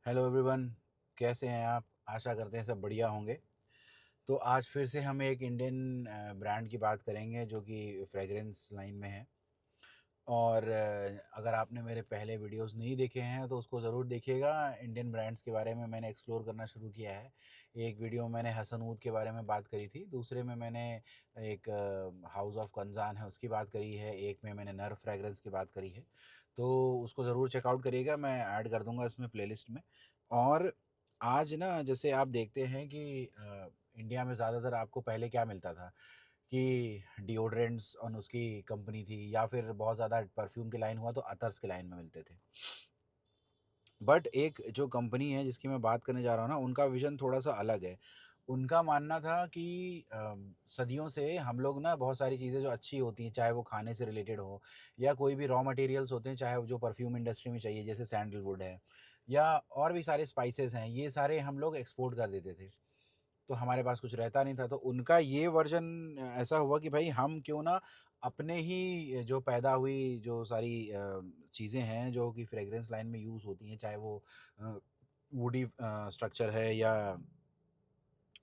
Hello everyone, कैसे हैं आप? आशा करते हैं सब बढ़िया होंगे। तो आज फिर से हम एक इंडियन ब्रांड की बात करेंगे जो कि फ्रेगरेंस लाइन में है। और अगर आपने मेरे पहले वीडियोस नहीं देखे हैं तो उसको ज़रूर देखिएगा। इंडियन ब्रांड्स के बारे में मैंने एक्सप्लोर करना शुरू किया है। एक वीडियो में मैंने हसन-ऊद के बारे में बात करी थी, दूसरे में मैंने एक हाउस ऑफ कंज़ान है उसकी बात करी है, एक में मैंने नर फ्रेगरेंस की बात करी है। तो उसको ज़रूर चेकआउट करिएगा, मैं ऐड कर दूँगा उसमें प्लेलिस्ट में। और आज ना जैसे आप देखते हैं कि इंडिया में ज़्यादातर आपको पहले क्या मिलता था कि डिओड्रेंट्स और उसकी कंपनी थी, या फिर बहुत ज़्यादा परफ्यूम की लाइन हुआ तो अतर्स की लाइन में मिलते थे। बट एक जो कंपनी है जिसकी मैं बात करने जा रहा हूँ ना, उनका विज़न थोड़ा-सा अलग है। उनका मानना था कि सदियों से हम लोग ना बहुत सारी चीज़ें जो अच्छी होती हैं, चाहे वो खाने से रिलेटेड हो या कोई भी रॉ मटेरियल्स होते हैं, चाहे वो जो परफ्यूम इंडस्ट्री में चाहिए, जैसे सैंडलवुड है या और भी सारे स्पाइसेस हैं, ये सारे हम लोग एक्सपोर्ट कर देते थे। तो हमारे पास कुछ रहता नहीं था, तो उनका ये वर्ज़न ऐसा हुआ कि भाई हम क्यों ना अपने ही जो पैदा हुई जो सारी चीज़ें हैं जो कि फ्रेग्रेंस लाइन में यूज़ होती हैं, चाहे वो वुडी स्ट्रक्चर है या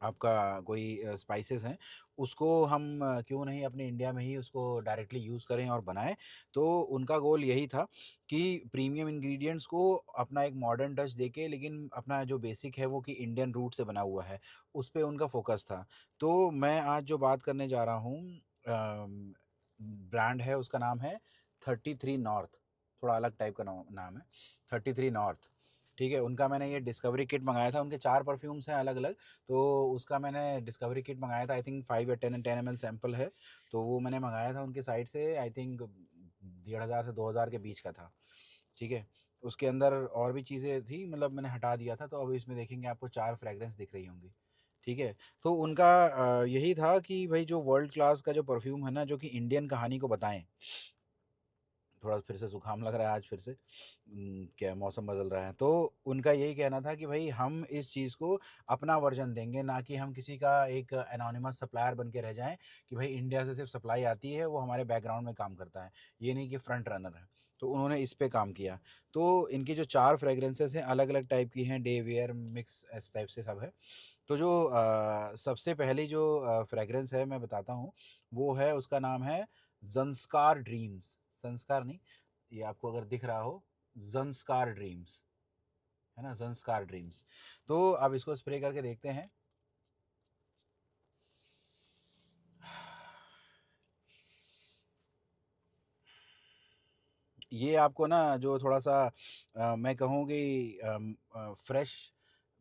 आपका कोई स्पाइसेस हैं, उसको हम क्यों नहीं अपने इंडिया में ही उसको डायरेक्टली यूज़ करें और बनाएँ। तो उनका गोल यही था कि प्रीमियम इंग्रीडिएंट्स को अपना एक मॉडर्न टच देके, लेकिन अपना जो बेसिक है वो कि इंडियन रूट से बना हुआ है, उस पे उनका फ़ोकस था। तो मैं आज जो बात करने जा रहा हूँ ब्रांड है, उसका नाम है 33 नॉर्थ, थोड़ा अलग टाइप का नाम है, 33 नॉर्थ। ठीक है? उनका मैंने ये डिस्कवरी किट मँगाया था, उनके 4 परफ्यूम्स हैं अलग-अलग। तो उसका मैंने डिस्कवरी किट मँगाया था, आई थिंक 5 या 10 एमएल सैंपल है, तो वो मैंने मँगाया था उनकी साइट से, आई थिंक 1500 से 2000 के बीच का था, ठीक है? उसके अंदर और भी चीज़ें थी, मतलब मैंने हटा दिया था, तो अब इसमें देखेंगे आपको 4 फ्रेग्रेंस दिख रही होंगी, ठीक है? तो उनका यही था कि भई जो वर्ल्ड क्लास का जो परफ्यूम है ना, जो कि इंडियन कहानी को बताएँ। थोड़ा फिर से ज़ुकाम लग रहा है आज फिर से। क्या मौसम बदल रहा है। तो उनका यही कहना था कि भई हम इस चीज़ को अपना वर्ज़न देंगे, ना कि हम किसी का एक एनोनिमस सप्लायर बन के रह जाएँ कि भई इंडिया से सिर्फ़ सप्लाई आती है, वो हमारे बैकग्राउंड में काम करता है। ये नहीं कि फ्रंट रनर है। तो उन्होंने इस पे काम किया। तो इनकी जो 4 फ्रेग्रेंसेस हैं, अलग-अलग टाइप की हैं, डे वियर, मिक्स इस टाइप से सब है। तो जो सबसे पहली जो फ्रेग्रेंस है मैं बताता हूँ, वो है, उसका नाम है ज़ंस्कार ड्रीम्स। संस्कार नहीं, ये आपको अगर दिख रहा हो, ज़ंस्कार ड्रीम्स, है ना? ज़ंस्कार ड्रीम्स। तो अब इसको स्प्रे करके देखते हैं। ये आपको ना जो थोड़ा-सा मैं कहूँ कि फ्रेश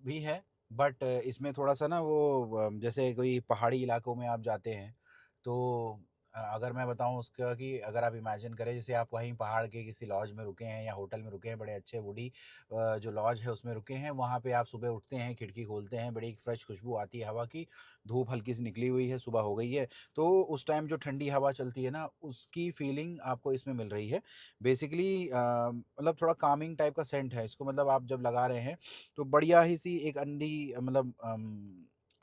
भी है, बट इसमें थोड़ा-सा ना वो जैसे कोई पहाड़ी इलाकों में आप जाते हैं, तो अगर मैं बताऊँ उसका कि अगर आप इमेजिन करें जैसे आप कहीं पहाड़ के किसी लॉज में रुके हैं या होटल में रुके हैं, बड़े अच्छे वुडी जो लॉज है उसमें रुके हैं, वहाँ पे आप सुबह उठते हैं, खिड़की खोलते हैं, बड़ी फ्रेश खुशबू आती है हवा की, धूप हल्की सी निकली हुई है, सुबह हो गई है, तो उस टाइम जो ठंडी हवा चलती है ना, उसकी फीलिंग आपको इसमें मिल रही है। बेसिकली मतलब थोड़ा कामिंग टाइप का सेंट है इसको, मतलब आप जब लगा रहे हैं तो बढ़िया ही सी एक मतलब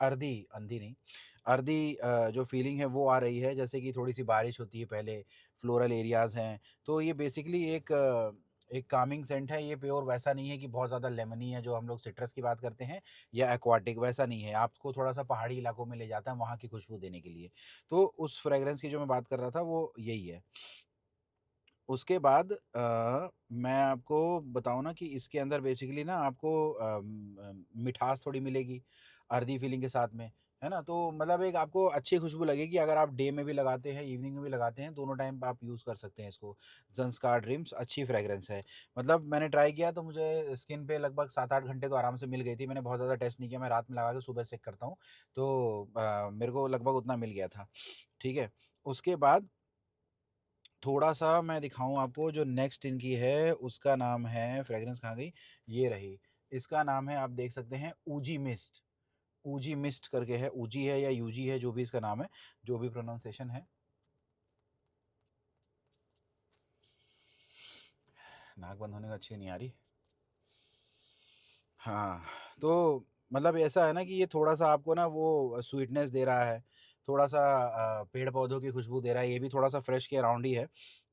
अर्दी अंधी नहीं, अर्दी जो फीलिंग है वो आ रही है, जैसे कि थोड़ी-सी बारिश होती है पहले, फ्लोरल एरियाज़ हैं। तो ये बेसिकली एक कामिंग सेंट है, ये प्योर वैसा नहीं है कि बहुत ज़्यादा लेमनी है जो हम लोग सिट्रस की बात करते हैं, या एक्वाटिक, वैसा नहीं है। आपको थोड़ा-सा पहाड़ी इलाकों में ले जाता है वहाँ की खुशबू देने के लिए। तो उस फ्रेग्रेंस की जो मैं बात कर रहा था वो यही है। उसके बाद मैं आपको बताऊँ ना कि इसके अंदर बेसिकली ना आपको मिठास थोड़ी मिलेगी, अर्दी फीलिंग के साथ में, है ना? तो मतलब एक आपको अच्छी खुशबू लगेगी, अगर आप डे में भी लगाते हैं, इवनिंग में भी लगाते हैं, दोनों टाइम पे आप यूज़ कर सकते हैं इसको। ज़ंस्कार ड्रीम्स अच्छी फ्रेग्रेंस है। मतलब मैंने ट्राई किया तो मुझे स्किन पे लगभग 7-8 घंटे तो आराम से मिल गई थी। मैंने बहुत ज़्यादा टेस्ट नहीं किया, मैं रात में लगा के सुबह चेक करता हूँ, तो मेरे को लगभग उतना मिल गया था, ठीक है? उसके बाद थोड़ा-सा मैं दिखाऊँ आपको, जो नेक्स्ट इनकी है उसका नाम है, फ्रेग्रेंस कहाँ गई? ये रही। इसका नाम है, आप देख सकते हैं, ऊजी मिस्ट। ऊजी मिस्ट करके है, ऊजी है या यूजी है, जो भी इसका नाम है, जो भी प्रोनाउंसिएशन है। नाक बंद होने का अच्छी नहीं आ रही। हाँ, तो मतलब ऐसा है ना कि ये थोड़ा-सा आपको ना वो स्वीटनेस दे रहा है, थोड़ा-सा पेड़-पौधों की खुशबू दे रहा है, ये भी थोड़ा-सा फ्रेश के अराउंड ही है,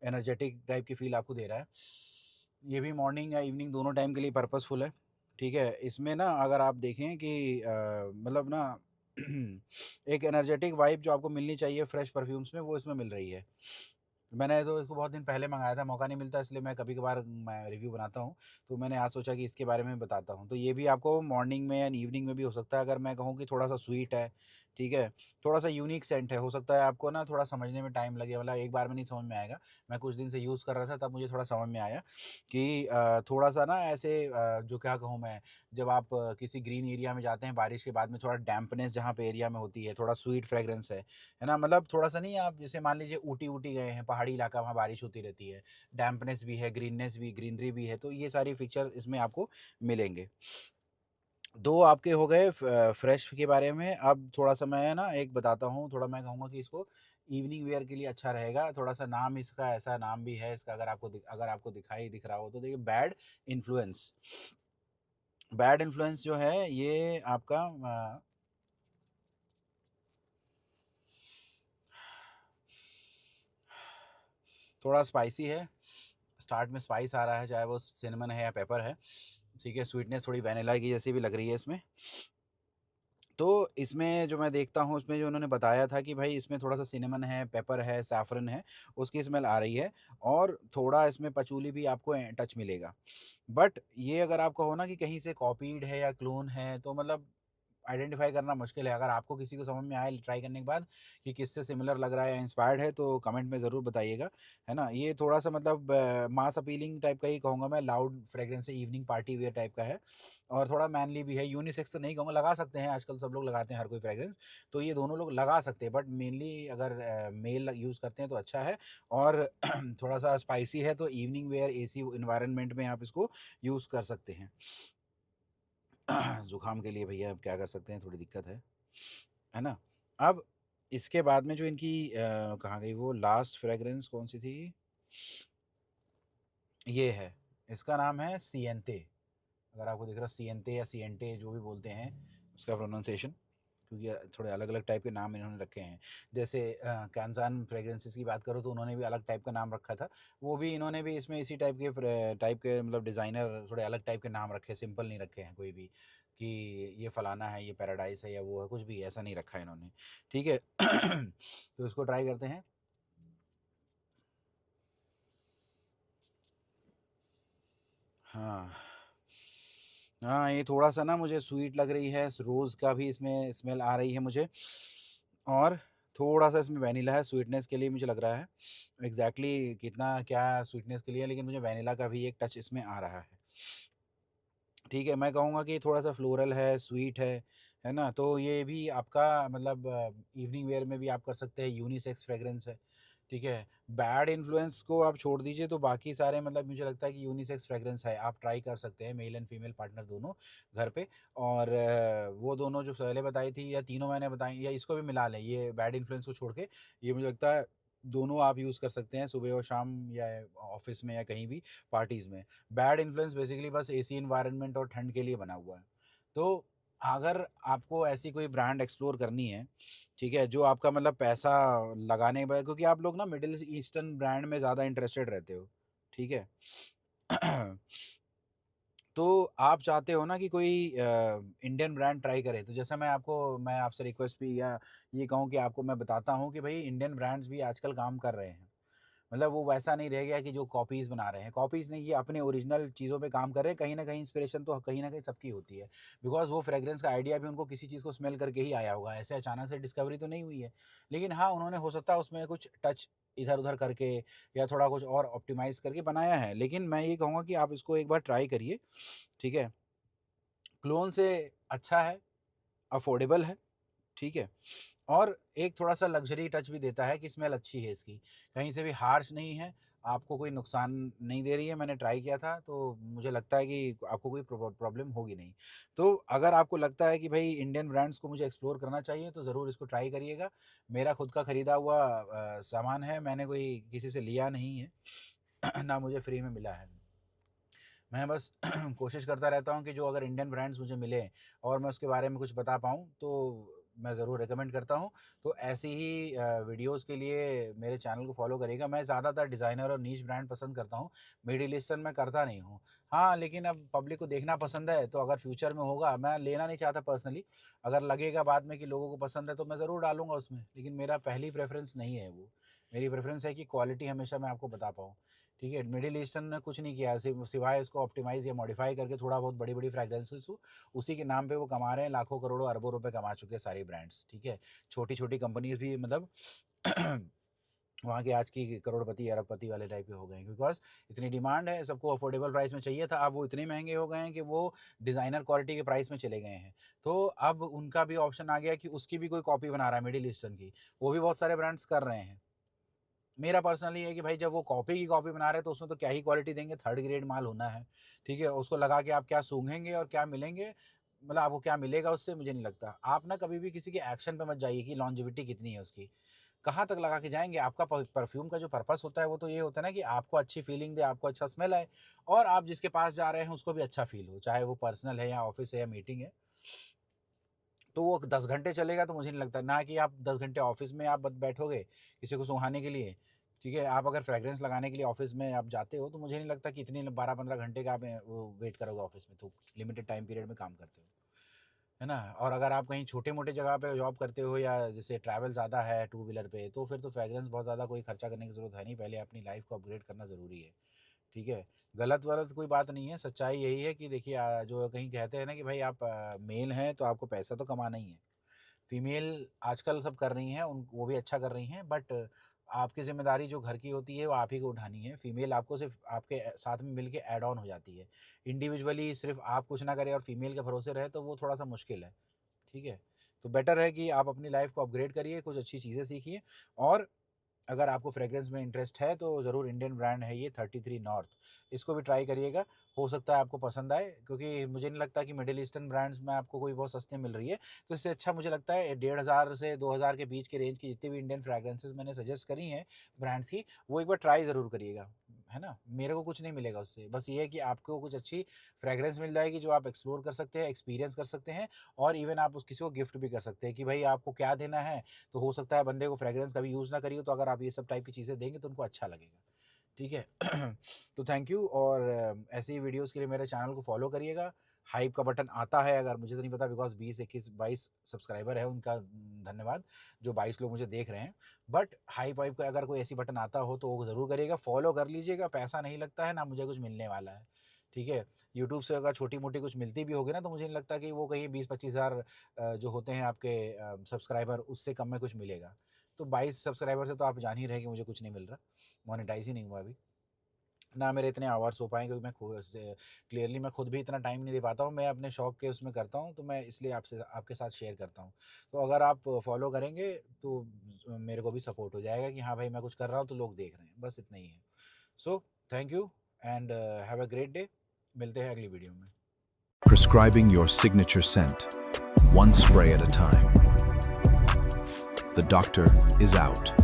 एनर्जेटिक टाइप की फ़ील आपको दे रहा है। ये भी मॉर्निंग या इवनिंग दोनों टाइम के लिए पर्पसफुल है, ठीक है? इसमें ना अगर आप देखें कि मतलब ना एक एनर्जेटिक वाइब जो आपको मिलनी चाहिए फ्रेश परफ्यूम्स में, वो इसमें मिल रही है। मैंने तो इसको बहुत दिन पहले मँगाया था, मौका नहीं मिलता इसलिए मैं कभी-कभार मैं रिव्यू बनाता हूँ। तो मैंने आज सोचा कि इसके बारे में बताता हूँ। तो ये भी आपको मॉर्निंग में या इवनिंग में भी हो सकता है, अगर मैं कहूँ कि थोड़ा-सा स्वीट है, ठीक है? थोड़ा-सा यूनिक सेंट है, हो सकता है आपको ना थोड़ा समझने में टाइम लगे, मतलब एक बार में नहीं समझ में आएगा। मैं कुछ दिन से यूज़ कर रहा था तब मुझे थोड़ा समझ में आया कि थोड़ा-सा ना ऐसे जो क्या कहूँ मैं, जब आप किसी ग्रीन एरिया में जाते हैं बारिश के बाद में, थोड़ा डैम्पनेस जहाँ पे एरिया में होती है, थोड़ा स्वीट फ्रेग्रेंस है ना? मतलब थोड़ा-सा नहीं, आप जैसे मान लीजिए ऊटी-वूटी गए हैं, पहाड़ी इलाका, वहाँ बारिश होती रहती है, डैम्पनेस भी है, ग्रीननेस भी, ग्रीनरी भी है, तो ये सारी फीचर इसमें आपको मिलेंगे। 2 आपके हो गए फ्रेश के बारे में। अब थोड़ा-सा मैं ना एक बताता हूँ, थोड़ा मैं कहूँगा कि इसको इवनिंग वियर के लिए अच्छा रहेगा। थोड़ा-सा नाम इसका, ऐसा नाम भी है इसका, अगर आपको दिखाई दिख रहा हो तो देखिए, बैड इन्फ्लुएंस। बैड इन्फ्लुएंस जो है ये आपका थोड़ा स्पाइसी है। स्टार्ट में स्पाइस आ रहा है, चाहे वो सिनेमन है या पेपर है, ठीक है? स्वीटनेस थोड़ी वैनिला की जैसी भी लग रही है इसमें। तो इसमें जो मैं देखता हूँ, उसमें जो उन्होंने बताया था कि भाई इसमें थोड़ा-सा सिनेमन है, पेपर है, सैफ़रन है, उसकी स्मेल आ रही है, और थोड़ा इसमें पचूली भी आपको टच मिलेगा। बट ये अगर आप कहो ना कि कहीं से कॉपीड है या क्लोन है, तो मतलब आइडेंटिफ़ाई करना मुश्किल है। अगर आपको किसी को समझ में आए ट्राई करने के बाद कि किससे सिमिलर लग रहा है या इंस्पायर्ड है, तो कमेंट में ज़रूर बताइएगा, है ना? ये थोड़ा-सा मतलब मास अपीलिंग टाइप का ही कहूँगा मैं, लाउड फ्रेग्रेंस है, इवनिंग पार्टी वियर टाइप का है, और थोड़ा मैनली भी है। यूनिसेक्स तो नहीं कहूँगा, लगा सकते हैं, आजकल सब लोग लगाते हैं हर कोई फ्रेग्रेंस, तो ये दोनों लोग लगा सकते हैं, बट मेनली अगर मेल यूज़ करते हैं तो अच्छा है। और थोड़ा-सा स्पाइसी है, तो इवनिंग वियर एसी एनवायरनमेंट में आप इसको यूज़ कर सकते हैं। ज़ुकाम के लिए भैया अब क्या कर सकते हैं, थोड़ी दिक्कत है ना? अब इसके बाद में जो इनकी कहाँ गई वो लास्ट फ्रेग्रेंस, कौन-सी थी? ये है, इसका नाम है सिएंते। अगर आपको दिख रहा है, सिएंते या सिएंटे जो भी बोलते हैं उसका प्रोनाउंसिएशन, क्योंकि थोड़े अलग-अलग टाइप के नाम इन्होंने रखे हैं। जैसे कैंज़ान फ्रेग्रेंसेस की बात करूँ तो उन्होंने भी अलग टाइप का नाम रखा था। वो भी इन्होंने भी इसमें इसी टाइप के मतलब डिज़ाइनर थोड़े अलग टाइप के नाम रखे हैं, सिंपल नहीं रखे हैं कोई भी, कि ये फलाना है, ये पैराडाइज़ है या वो है, कुछ भी ऐसा नहीं रखा है इन्होंने। ठीक है? तो इसको ट्राई करते हैं। हाँ। हाँ, ये थोड़ा-सा ना मुझे स्वीट लग रही है, रोज़ का भी इसमें स्मेल आ रही है मुझे, और थोड़ा-सा इसमें वैनिला है, स्वीटनेस के लिए मुझे लग रहा है। एग्ज़ैक्टली कितना क्या स्वीटनेस के लिए है, लेकिन मुझे वैनिला का भी एक टच इसमें आ रहा है। ठीक है, मैं कहूँगा कि थोड़ा-सा फ्लोरल है, स्वीट है ना? तो ये भी आपका मतलब इवनिंग वियर में भी आप कर सकते हैं, यूनिसेक्स फ्रेग्रेंस है, ठीक है? बैड इन्फ्लुएंस को आप छोड़ दीजिए, तो बाकी सारे मतलब मुझे लगता है कि यूनिसेक्स फ्रेग्रेंस है, आप ट्राई कर सकते हैं, मेल एंड फीमेल पार्टनर दोनों घर पे। और वो दोनों जो पहले बताई थी या तीनों मैंने बताई, या इसको भी मिला लें, ये बैड इन्फ्लुएंस को छोड़ के, ये मुझे लगता है दोनों आप यूज़ कर सकते हैं, सुबह और शाम, या ऑफ़िस में या कहीं भी पार्टीज़ में। बैड इन्फ्लुएंस बेसिकली बस एसी एनवायरनमेंट और ठंड के लिए बना हुआ है। तो अगर आपको ऐसी कोई ब्रांड एक्सप्लोर करनी है, ठीक है, जो आपका मतलब पैसा लगाने में, क्योंकि आप लोग ना मिडल ईस्टर्न ब्रांड में ज़्यादा इंटरेस्टेड रहते हो, ठीक है? तो आप चाहते हो ना कि कोई इंडियन ब्रांड ट्राई करे, तो जैसा मैं आपसे रिक्वेस्ट भी या ये कहूँ कि आपको मैं बताता हूँ कि भाई इंडियन ब्रांड्स भी आजकल काम कर रहे हैं। मतलब वो वैसा नहीं रह गया कि जो कॉपीज़ बना रहे हैं। कॉपीज़ नहीं, ये अपने ओरिजिनल चीज़ों पे काम कर रहे हैं। कहीं न कहीं इंस्पिरेशन तो कहीं न कहीं सबकी होती है। बिकॉज़ वो फ्रेग्रेंस का आइडिया भी उनको किसी चीज़ को स्मेल करके ही आया होगा। ऐसे अचानक से डिस्कवरी तो नहीं हुई है। लेकिन हाँ, उन्होंने हो सकता है उसमें कुछ टच इधर-उधर करके या थोड़ा कुछ और ऑप्टिमाइज़ करके बनाया है। लेकिन मैं ये कहूँगा कि आप इसको एक बार ट्राई करिए, ठीक है? क्लोन से अच्छा है, अफ़ोर्डेबल है, ठीक है? और एक थोड़ा-सा लग्ज़री टच भी देता है कि स्मेल अच्छी है इसकी, कहीं से भी हार्श नहीं है, आपको कोई नुकसान नहीं दे रही है। मैंने ट्राई किया था, तो मुझे लगता है कि आपको कोई प्रॉब्लम होगी नहीं। तो अगर आपको लगता है कि भई इंडियन ब्रांड्स को मुझे एक्सप्लोर करना चाहिए, तो ज़रूर इसको ट्राई करिएगा। मेरा खुद का खरीदा हुआ सामान है, मैंने कोई किसी से लिया नहीं है, ना मुझे फ्री में मिला है। मैं बस कोशिश करता रहता हूँ कि जो अगर इंडियन ब्रांड्स मुझे मिले और मैं उसके बारे में कुछ बता पाऊँ, तो मैं ज़रूर रिकमेंड करता हूँ। तो ऐसी ही वीडियोज़ के लिए मेरे चैनल को फ़ॉलो करिएगा। मैं ज़्यादातर डिज़ाइनर और नीश ब्रांड पसंद करता हूँ, मिडल ईस्टर्न मैं करता नहीं हूँ। हाँ, लेकिन अब पब्लिक को देखना पसंद है, तो अगर फ्यूचर में होगा, मैं लेना नहीं चाहता पर्सनली, अगर लगेगा बाद में कि लोगों को पसंद है तो मैं ज़रूर डालूँगा उसमें, लेकिन मेरा पहली प्रेफ़रेंस नहीं है वो। मेरी प्रेफ़रेंस है कि क्वालिटी हमेशा मैं आपको बता पाऊँ। ठीक है? मिडल ईस्टर्न ने कुछ नहीं किया सिवाय इसको ऑप्टिमाइज़ या मॉडिफ़ाई करके थोड़ा बहुत बड़ी-बड़ी फ्रेग्रेंसेस को उसी के नाम पे वो कमा रहे हैं, लाखों, करोड़ों, अरबों रुपए कमा चुके हैं सारी ब्रांड्स, ठीक है? छोटी-छोटी कंपनीज़ भी मतलब वहाँ के आज की करोड़पति, अरबपति वाले टाइप के हो गए हैं, बिकॉज़ इतनी डिमांड है, सबको अफोर्डेबल प्राइस में चाहिए था, अब वो इतने महँगे हो गए हैं कि वो डिज़ाइनर क्वालिटी के प्राइस में चले गए हैं। तो अब उनका भी ऑप्शन आ गया कि उसकी भी कोई कॉपी बना रहा है मिडल ईस्टर्न की, वो भी बहुत सारे ब्रांड्स कर रहे हैं। मेरा पर्सनली है कि भाई जब वो कॉपी की कॉपी बना रहे हैं तो उसमें तो क्या ही क्वालिटी देंगे, थर्ड ग्रेड माल होना है, ठीक है? उसको लगा के आप क्या सूँघेंगे और क्या मिलेंगे, मतलब आपको क्या मिलेगा उससे मुझे नहीं लगता। आप ना कभी भी किसी के एक्शन पे मत जाइए कि लॉन्जेविटी कितनी है उसकी, कहाँ तक लगा के जाएँगे? आपका प परफ्यूम का जो पर्पस होता है वो तो ये होता है ना कि आपको अच्छी फीलिंग दे, आपको अच्छा स्मेल आए और आप जिसके पास जा रहे हैं उसको भी अच्छा फ़ील हो, चाहे वो पर्सनल है या ऑफ़िस है या मीटिंग है। तो वो 10 घंटे चलेगा तो मुझे नहीं लगता, ना कि आप 10 घंटे ऑफ़िस में आप बैठोगे, किसी को सुहाने के लिए, ठीक है? आप अगर फ्रेग्रेंस लगाने के लिए ऑफ़िस में आप जाते हो, तो मुझे नहीं लगता कि इतनी 12-15 घंटे का आप वो वेट करोगे ऑफ़िस में, तो लिमिटेड टाइम पीरियड में काम करते हो, है ना? और अगर आप कहीं छोटे-मोटे जगह पे जॉब करते हो या जैसे ट्रैवल ज़्यादा है टू व्हीलर पे, तो फिर तो फ्रेग्रेंस बहुत ज़्यादा कोई खर्चा करने की ज़रूरत है नहीं, पहले अपनी लाइफ़ को अपग्रेड करना ज़रूरी है। ठीक है? गलत-वलत कोई बात नहीं है, सच्चाई यही है कि देखिए जो कहीं कहते हैं ना कि भाई आप मेल हैं तो आपको पैसा तो कमाना ही है। फीमेल आजकल सब कर रही हैं, उन वो भी अच्छा कर रही हैं, बट आपकी ज़िम्मेदारी जो घर की होती है वो आप ही को उठानी है। फीमेल आपको सिर्फ़ आपके साथ में मिलके ऐड ऑन हो जाती है। इंडिविजुअली सिर्फ़ आप कुछ ना करें और फीमेल के भरोसे रहे तो वो थोड़ा-सा मुश्किल है, ठीक है? तो बेटर है कि आप अपनी लाइफ़ को अपग्रेड करिए, कुछ अच्छी चीज़ें सीखिए और अगर आपको फ्रेग्रेंस में इंटरेस्ट है तो ज़रूर इंडियन ब्रांड है ये 33 नॉर्थ, इसको भी ट्राई करिएगा, हो सकता है आपको पसंद आए क्योंकि मुझे नहीं लगता कि मिडल ईस्टर्न ब्रांड्स में आपको कोई बहुत सस्ते मिल रही है, तो इससे अच्छा मुझे लगता है 1500 से 2000 के बीच के रेंज की जितनी भी इंडियन फ्रेग्रेंसेस मैंने सजेस्ट करी हैं ब्रांड्स की, वो एक बार ट्राई ज़रूर करिएगा, है ना? मेरे को कुछ नहीं मिलेगा उससे, बस ये है कि आपको कुछ अच्छी फ्रेग्रेंस मिल जाएगी जो आप एक्सप्लोर कर सकते हैं, एक्सपीरियंस कर सकते हैं और इवन आप उस किसी को गिफ्ट भी कर सकते हैं कि भाई आपको क्या देना है तो हो सकता है बंदे को फ्रेग्रेंस कभी यूज़ ना करी हो, तो अगर आप ये सब टाइप की चीज़ें देंगे तो उनको अच्छा लगेगा, ठीक है? तो थैंक यू और ऐसी ही वीडियोज़ के लिए मेरे चैनल को फ़ॉलो करिएगा। हाइप का बटन आता है अगर मुझे तो नहीं पता बिकॉज़ 20, 21, 22 सब्सक्राइबर है उनका धन्यवाद, जो 22 लोग मुझे देख रहे हैं। बट हाइप-वाइप का अगर कोई ऐसी बटन आता हो तो वो ज़रूर करिएगा, फ़ॉलो कर लीजिएगा, पैसा नहीं लगता है, ना मुझे कुछ मिलने वाला है, ठीक है? यूट्यूब से अगर छोटी-मोटी कुछ मिलती भी होगी ना तो मुझे नहीं लगता कि वो कहीं 20-25 हज़ार जो होते हैं आपके सब्सक्राइबर उससे कम में कुछ मिलेगा। तो 22 सब्सक्राइबर से तो आप जान ही रहे हैं कि मुझे कुछ नहीं मिल रहा, मोनेटाइज़ ही नहीं हुआ अभी। ना मेरे इतने आवर्स हो पाए क्योंकि मैं खु से क्लियरली मैं खुद भी इतना टाइम नहीं दे पाता हूँ, मैं अपने शौक के उसमें करता हूँ, तो मैं इसलिए आपसे आपके साथ शेयर करता हूँ। तो अगर आप फॉलो करेंगे तो मेरे को भी सपोर्ट हो जाएगा कि हाँ भाई मैं कुछ कर रहा हूँ तो लोग देख रहे हैं, बस इतना ही है। So thank you and have a great day, मिलते हैं अगली वीडियो में। Prescribing your signature scent, one spray at a time. The doctor is out.